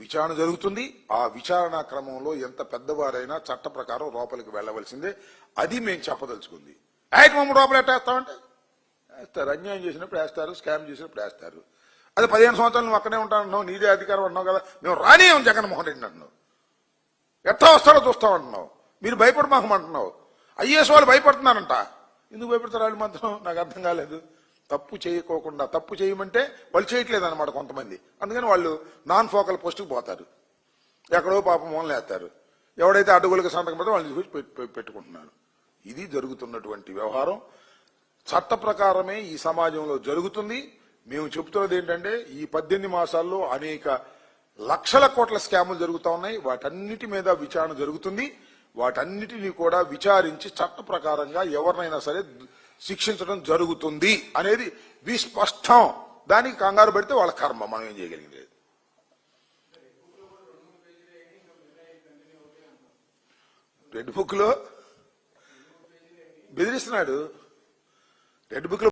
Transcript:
విచారణ జరుగుతుంది. ఆ విచారణ క్రమంలో ఎంత పెద్దవారైనా చట్ట ప్రకారం లోపలికి వెళ్లవలసిందే. అది మేము చెప్పదలుచుకుంది. మమ్మల్ని లోపల ఎట్టేస్తామంటే వేస్తారు. అన్యాయం చేసినప్పుడు వేస్తారు, స్కామ్ చేసినప్పుడు వేస్తారు. అది 15 సంవత్సరాలు నువ్వు అక్కడే ఉంటానన్నావు, నీదే అధికారం అన్నావు కదా, మేము రానియం జగన్మోహన్ రెడ్డి అంటున్నావు. ఎట్లా వస్తాడో చూస్తామంటున్నావు. మీరు భయపడమాకమంటున్నావు. ఐఏఎస్ వాళ్ళు భయపడుతున్నారంట. ఎందుకు భయపడతారు వాళ్ళు మాత్రం? నాకు అర్థం కాలేదు. తప్పు చేయకోకుండా తప్పు చేయమంటే వాళ్ళు చేయట్లేదు అనమాట కొంతమంది. అందుకని వాళ్ళు నాన్ ఫోకల్ పోస్టుకు పోతారు, ఎక్కడో పాపం మూలన వేస్తారు. ఎవడైతే అడ్డుగోలుగా సంతకం పెడతారో వాళ్ళు తీసుకొచ్చి పెట్టుకుంటున్నారు. ఇది జరుగుతున్నటువంటి వ్యవహారం. చట్ట ప్రకారమే ఈ సమాజంలో జరుగుతుంది. మేము చెబుతున్నది ఏంటంటే ఈ 18 మాసాల్లో అనేక లక్షల కోట్ల స్కాములు జరుగుతూ ఉన్నాయి. వాటన్నిటి మీద విచారణ జరుగుతుంది. వాటన్నిటినీ కూడా విచారించి చట్ట ప్రకారంగా ఎవరినైనా సరే శిక్షించడం జరుగుతుంది అనేది విస్పష్టం. దానికి కంగారు పెడితే వాళ్ళ కర్మ, మనం ఏం చేయగలిగింది లేదు. రెడ్ బుక్ లో బెదిరిస్తున్నాడు. రెడ్ బుక్ లో